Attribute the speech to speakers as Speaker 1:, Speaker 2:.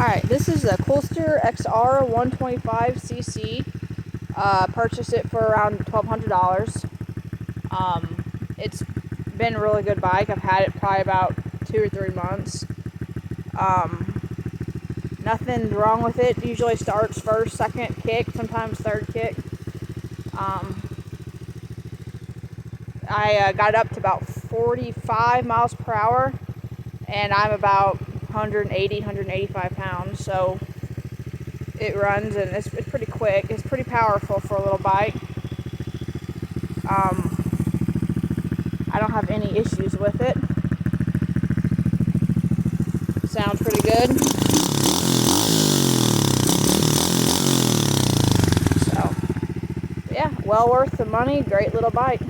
Speaker 1: Alright, this is a Coolster XR 125cc. Purchased it for around $1,200. It's been a really good bike. I've had it probably about 2 or 3 months. Nothing wrong with it. Usually starts first, second kick, sometimes third kick. I got up to about 45 miles per hour, and I'm about 180, 185 pounds, so it runs, and it's pretty quick. It's pretty powerful for a little bike. I don't have any issues with it. Sounds pretty good. So, yeah, well worth the money. Great little bike.